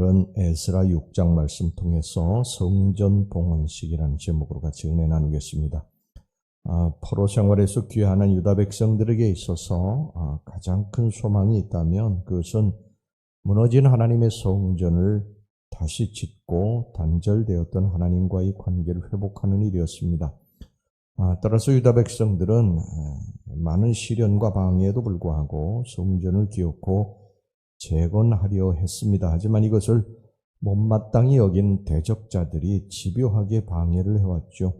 오늘은 에스라 6장 말씀 통해서 성전 봉헌식이라는 제목으로 같이 은혜 나누겠습니다. 포로 생활에서 귀환한 유다 백성들에게 있어서 가장 큰 소망이 있다면 그것은 무너진 하나님의 성전을 다시 짓고 단절되었던 하나님과의 관계를 회복하는 일이었습니다. 따라서 유다 백성들은 많은 시련과 방해에도 불구하고 성전을 기어코 재건하려 했습니다. 하지만 이것을 못마땅히 여긴 대적자들이 집요하게 방해를 해왔죠.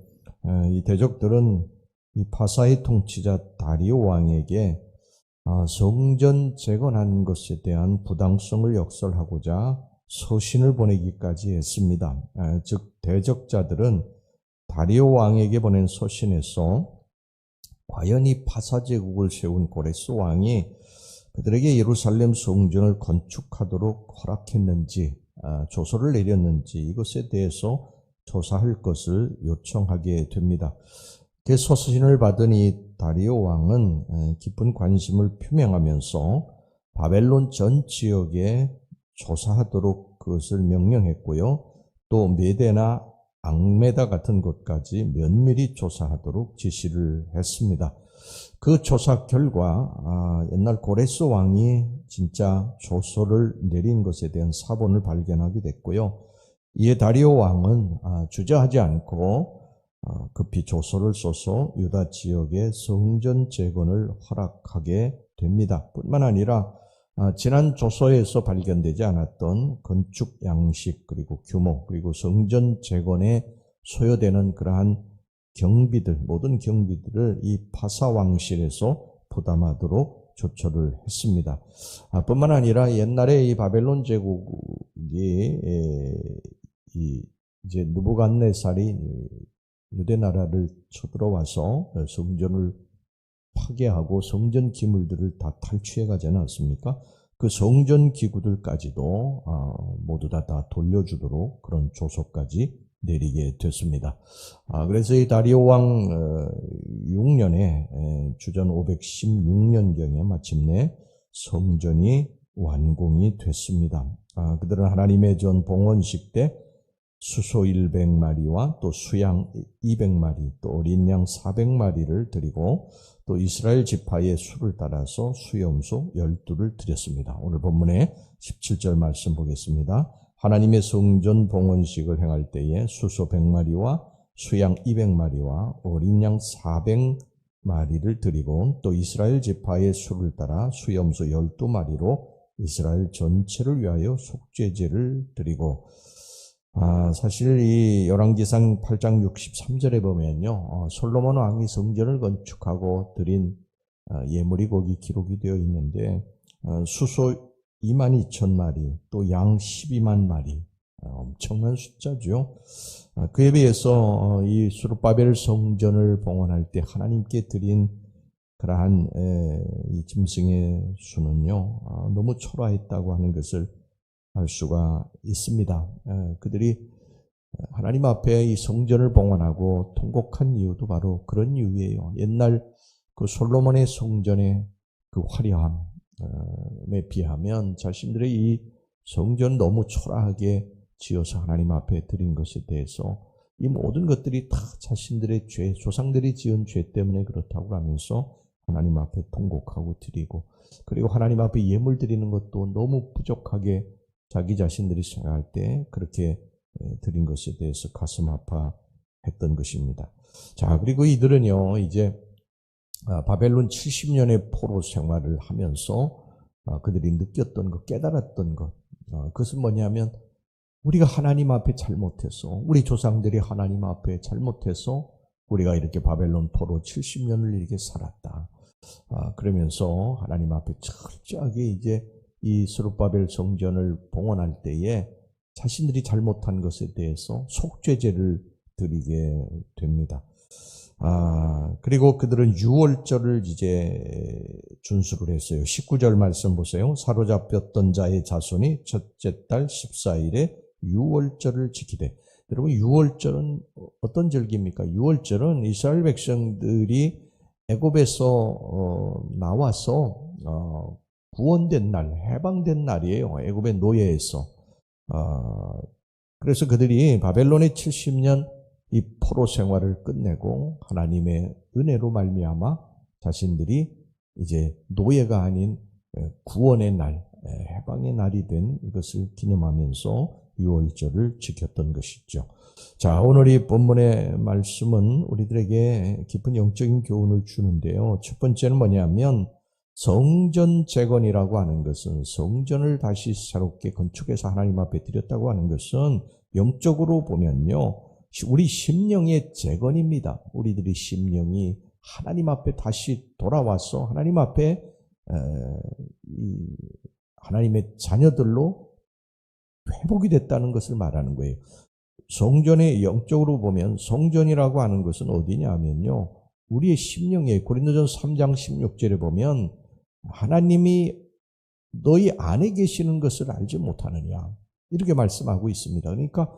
이 대적들은 이 파사의 통치자 다리오 왕에게 성전 재건한 것에 대한 부당성을 역설하고자 서신을 보내기까지 했습니다. 즉 대적자들은 다리오 왕에게 보낸 서신에서 과연 이 파사 제국을 세운 고레스 왕이 그들에게 예루살렘 성전을 건축하도록 허락했는지, 조서를 내렸는지 이것에 대해서 조사할 것을 요청하게 됩니다. 그 서신을 받은 이 다리오 왕은 깊은 관심을 표명하면서 바벨론 전 지역에 조사하도록 그것을 명령했고요. 또 메대나 앙메다 같은 곳까지 면밀히 조사하도록 지시를 했습니다. 그 조사 결과 옛날 고레스 왕이 진짜 조서를 내린 것에 대한 사본을 발견하게 됐고요. 이에 다리오 왕은 주저하지 않고 급히 조서를 써서 유다 지역의 성전 재건을 허락하게 됩니다. 뿐만 아니라 지난 조서에서 발견되지 않았던 건축 양식 그리고 규모 그리고 성전 재건에 소요되는 그러한 경비들, 모든 경비들을 이 파사 왕실에서 부담하도록 조처를 했습니다. 뿐만 아니라 옛날에 이 바벨론 제국이 이제 느부갓네살이 유대 나라를 쳐들어와서 성전을 파괴하고 성전 기물들을 다 탈취해 가지 않았습니까? 그 성전 기구들까지도 모두 다 돌려주도록 그런 조서까지 내리게 됐습니다. 그래서 이 다리오 왕 6년에 주전 516년경에 마침내 성전이 완공이 됐습니다. 그들은 하나님의 전 봉헌식 때 수소 100마리와 또 수양 200마리 또 어린 양 400마리를 드리고 또 이스라엘 지파의 수를 따라서 수염소 12를 드렸습니다. 오늘 본문의 17절 말씀 보겠습니다. 하나님의 성전 봉헌식을 행할 때에 수소 100마리와 수양 200마리와 어린 양 400마리를 드리고 또 이스라엘 지파의 수를 따라 수염소 12마리로 이스라엘 전체를 위하여 속죄제를 드리고 사실 이 열왕기상 8장 63절에 보면요. 솔로몬 왕이 성전을 건축하고 드린 예물이 거기 기록이 되어 있는데 수소 22,000마리 또 양 12만 마리 엄청난 숫자죠. 그에 비해서 이 스룹바벨 성전을 봉헌할 때 하나님께 드린 그러한 이 짐승의 수는요. 너무 초라했다고 하는 것을 알 수가 있습니다. 그들이 하나님 앞에 이 성전을 봉헌하고 통곡한 이유도 바로 그런 이유예요. 옛날 그 솔로몬의 성전의 그 화려함에 비하면 자신들의 이 성전 너무 초라하게 지어서 하나님 앞에 드린 것에 대해서 이 모든 것들이 다 자신들의 죄, 조상들이 지은 죄 때문에 그렇다고 하면서 하나님 앞에 통곡하고 드리고 그리고 하나님 앞에 예물 드리는 것도 너무 부족하게 자기 자신들이 생각할 때 그렇게 드린 것에 대해서 가슴 아파했던 것입니다. 자, 그리고 이들은요, 이제 바벨론 70년의 포로 생활을 하면서 그들이 느꼈던 것, 깨달았던 것, 그것은 뭐냐면 우리가 하나님 앞에 잘못해서, 우리 조상들이 하나님 앞에 잘못해서 우리가 이렇게 바벨론 포로 70년을 이렇게 살았다. 그러면서 하나님 앞에 철저하게 이제 이 스룹바벨 성전을 봉헌할 때에 자신들이 잘못한 것에 대해서 속죄제를 드리게 됩니다. 그리고 그들은 유월절을 이제 준수를 했어요. 19절 말씀 보세요. 사로잡혔던 자의 자손이 첫째 달 14일에 유월절을 지키되. 여러분, 유월절은 어떤 절기입니까? 유월절은 이스라엘 백성들이 애굽에서 나와서 구원된 날, 해방된 날이에요. 애굽의 노예에서. 그래서 그들이 바벨론의 70년 이 포로 생활을 끝내고 하나님의 은혜로 말미암아 자신들이 이제 노예가 아닌 구원의 날, 해방의 날이 된 이것을 기념하면서 유월절을 지켰던 것이죠. 자, 오늘 이 본문의 말씀은 우리들에게 깊은 영적인 교훈을 주는데요. 첫 번째는 뭐냐면 성전 재건이라고 하는 것은 성전을 다시 새롭게 건축해서 하나님 앞에 드렸다고 하는 것은 영적으로 보면요, 우리 심령의 재건입니다. 우리들이 심령이 하나님 앞에 다시 돌아와서 하나님 앞에 하나님의 자녀들로 회복이 됐다는 것을 말하는 거예요. 성전의 영적으로 보면 성전이라고 하는 것은 어디냐 하면요, 우리의 심령에 고린도전서 3장 16절에 보면 하나님이 너희 안에 계시는 것을 알지 못하느냐 이렇게 말씀하고 있습니다. 그러니까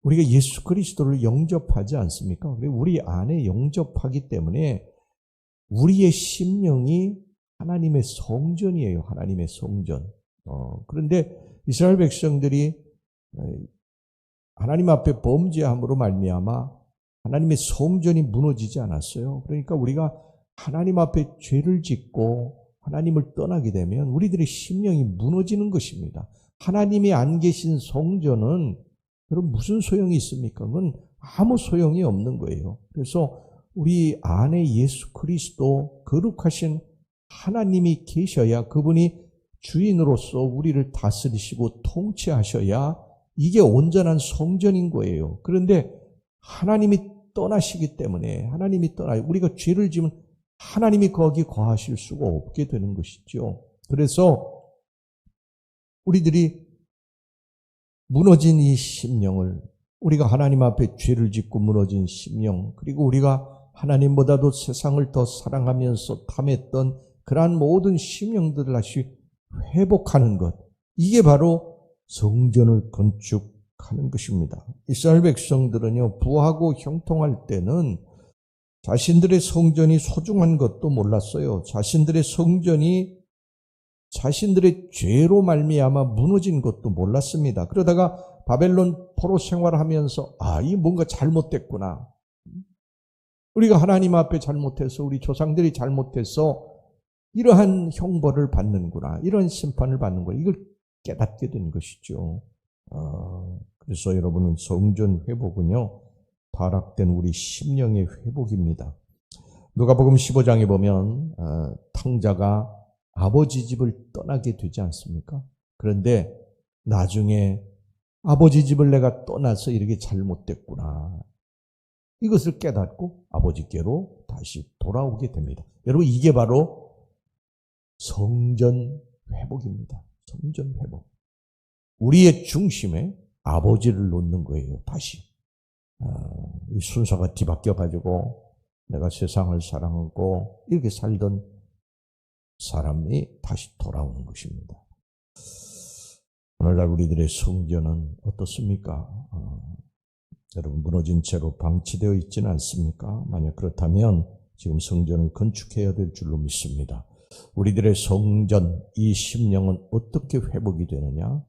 우리가 예수 그리스도를 영접하지 않습니까? 우리 안에 영접하기 때문에 우리의 심령이 하나님의 성전이에요. 하나님의 성전. 그런데 이스라엘 백성들이 하나님 앞에 범죄함으로 말미암아 하나님의 성전이 무너지지 않았어요. 그러니까 우리가 하나님 앞에 죄를 짓고 하나님을 떠나게 되면 우리들의 심령이 무너지는 것입니다. 하나님이 안 계신 성전은 여러분 무슨 소용이 있습니까? 그건 아무 소용이 없는 거예요. 그래서 우리 안에 예수 그리스도 거룩하신 하나님이 계셔야, 그분이 주인으로서 우리를 다스리시고 통치하셔야 이게 온전한 성전인 거예요. 그런데 하나님이 떠나시기 때문에, 하나님이 떠나요. 우리가 죄를 지면 하나님이 거기 거하실 수가 없게 되는 것이죠. 그래서 우리들이 무너진 이 심령을, 우리가 하나님 앞에 죄를 짓고 무너진 심령, 그리고 우리가 하나님보다도 세상을 더 사랑하면서 탐했던 그러한 모든 심령들을 다시 회복하는 것, 이게 바로 성전을 건축하는 것입니다. 이스라엘 백성들은요, 부하고 형통할 때는 자신들의 성전이 소중한 것도 몰랐어요. 자신들의 성전이 자신들의 죄로 말미암아 무너진 것도 몰랐습니다. 그러다가 바벨론 포로 생활하면서 이 뭔가 잘못됐구나. 우리가 하나님 앞에 잘못해서, 우리 조상들이 잘못해서 이러한 형벌을 받는구나, 이런 심판을 받는구나, 이걸 깨닫게 된 것이죠. 그래서 여러분은 성전 회복은요, 타락된 우리 심령의 회복입니다. 누가복음 15장에 보면 탕자가 아버지 집을 떠나게 되지 않습니까? 그런데 나중에 아버지 집을 내가 떠나서 이렇게 잘못됐구나, 이것을 깨닫고 아버지께로 다시 돌아오게 됩니다. 여러분, 이게 바로 성전 회복입니다. 성전 회복. 우리의 중심에 아버지를 놓는 거예요. 다시 이 순서가 뒤바뀌어가지고 내가 세상을 사랑하고 이렇게 살던 사람이 다시 돌아오는 것입니다. 오늘날 우리들의 성전은 어떻습니까? 여러분, 무너진 채로 방치되어 있지는 않습니까? 만약 그렇다면 지금 성전을 건축해야 될 줄로 믿습니다. 우리들의 성전, 이 심령은 어떻게 회복이 되느냐?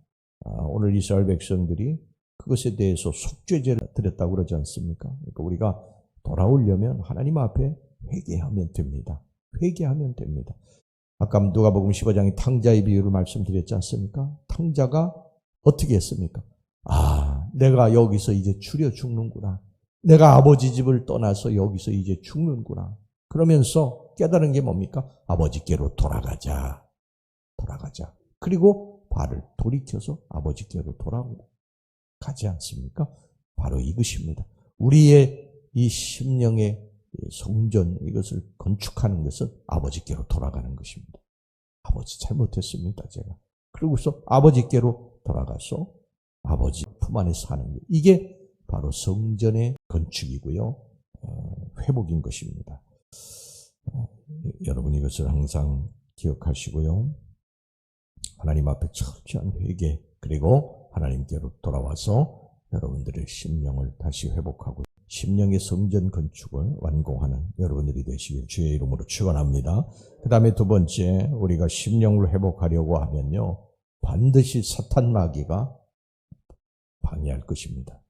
오늘 이스라엘 백성들이 그것에 대해서 속죄제를 드렸다고 그러지 않습니까? 그러니까 우리가 돌아오려면 하나님 앞에 회개하면 됩니다. 회개하면 됩니다. 아까 누가복음 15장에 탕자의 비유를 말씀드렸지 않습니까? 탕자가 어떻게 했습니까? 내가 여기서 이제 추려 죽는구나. 내가 아버지 집을 떠나서 여기서 이제 죽는구나. 그러면서 깨달은 게 뭡니까? 아버지께로 돌아가자. 돌아가자. 그리고 발을 돌이켜서 아버지께로 돌아가지 않습니까? 바로 이것입니다. 우리의 이 심령의 성전, 이것을 건축하는 것은 아버지께로 돌아가는 것입니다. 아버지 잘못했습니다, 제가. 그러고서 아버지께로 돌아가서 아버지 품 안에 사는 것, 이게 바로 성전의 건축이고요, 회복인 것입니다. 여러분, 이것을 항상 기억하시고요, 하나님 앞에 철저한 회개, 그리고 하나님께로 돌아와서 여러분들의 심령을 다시 회복하고 심령의 성전 건축을 완공하는 여러분들이 되시길 주의 이름으로 축원합니다. 그 다음에 두 번째, 우리가 심령을 회복하려고 하면요, 반드시 사탄 마귀가 방해할 것입니다.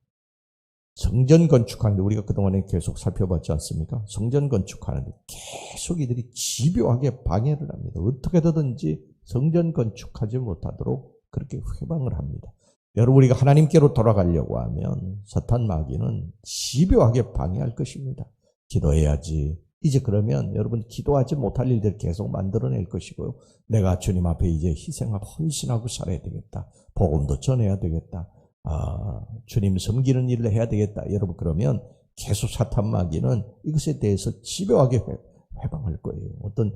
성전 건축하는데 우리가 그동안에 계속 살펴봤지 않습니까? 성전 건축하는데 계속 이들이 집요하게 방해를 합니다. 어떻게든지 성전 건축하지 못하도록 그렇게 회방을 합니다. 여러분, 우리가 하나님께로 돌아가려고 하면 사탄 마귀는 집요하게 방해할 것입니다. 기도해야지. 이제 그러면 여러분 기도하지 못할 일들 계속 만들어낼 것이고요. 내가 주님 앞에 이제 희생하고 헌신하고 살아야 되겠다. 복음도 전해야 되겠다. 주님 섬기는 일을 해야 되겠다. 여러분, 그러면 계속 사탄 마귀는 이것에 대해서 집요하게 회방할 거예요. 어떤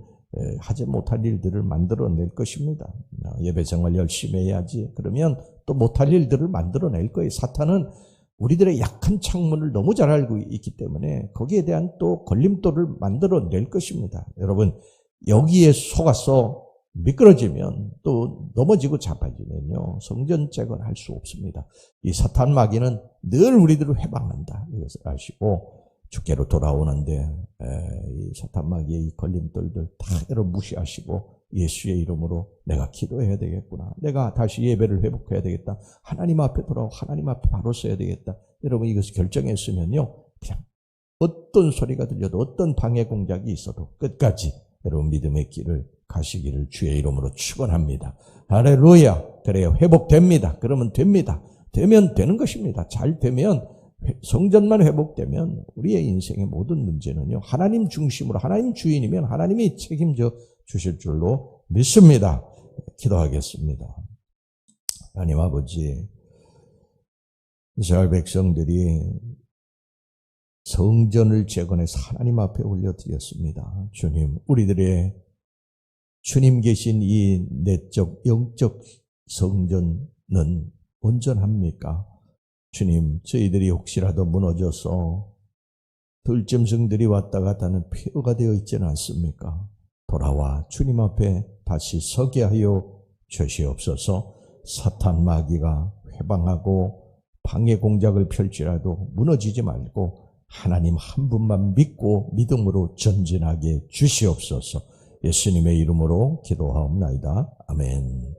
하지 못할 일들을 만들어낼 것입니다. 예배 생활 열심히 해야지. 그러면 또 못할 일들을 만들어낼 거예요. 사탄은 우리들의 약한 창문을 너무 잘 알고 있기 때문에 거기에 대한 또 걸림돌을 만들어낼 것입니다. 여러분, 여기에 속아서 미끄러지면 또 넘어지고 자빠지면요, 성전 재건할 수 없습니다. 이 사탄 마귀는 늘 우리들을 회방한다. 이것을 아시고 주께로 돌아오는데 이 사탄 마귀의 이 걸림돌들 다 여러분 무시하시고 예수의 이름으로 내가 기도해야 되겠구나. 내가 다시 예배를 회복해야 되겠다. 하나님 앞에 돌아오고 하나님 앞에 바로 서야 되겠다. 여러분, 이것을 결정했으면요, 그냥 어떤 소리가 들려도 어떤 방해 공작이 있어도 끝까지 여러분 믿음의 길을 가시기를 주의 이름으로 축원합니다. 할렐루야. 그래요. 회복됩니다. 그러면 됩니다. 되면 되는 것입니다. 잘 되면, 성전만 회복되면 우리의 인생의 모든 문제는요, 하나님 중심으로, 하나님 주인이면 하나님이 책임져 주실 줄로 믿습니다. 기도하겠습니다. 하나님 아버지, 이스라엘 백성들이 성전을 재건해서 하나님 앞에 올려드렸습니다. 주님, 우리들의 주님 계신 이 내적 영적 성전은 온전합니까? 주님, 저희들이 혹시라도 무너져서 들짐승들이 왔다 갔다 하는 폐허가 되어 있지는 않습니까? 돌아와 주님 앞에 다시 서게 하여 주시옵소서. 사탄 마귀가 회방하고 방해 공작을 펼치라도 무너지지 말고 하나님 한 분만 믿고 믿음으로 전진하게 주시옵소서. 예수님의 이름으로 기도하옵나이다. 아멘.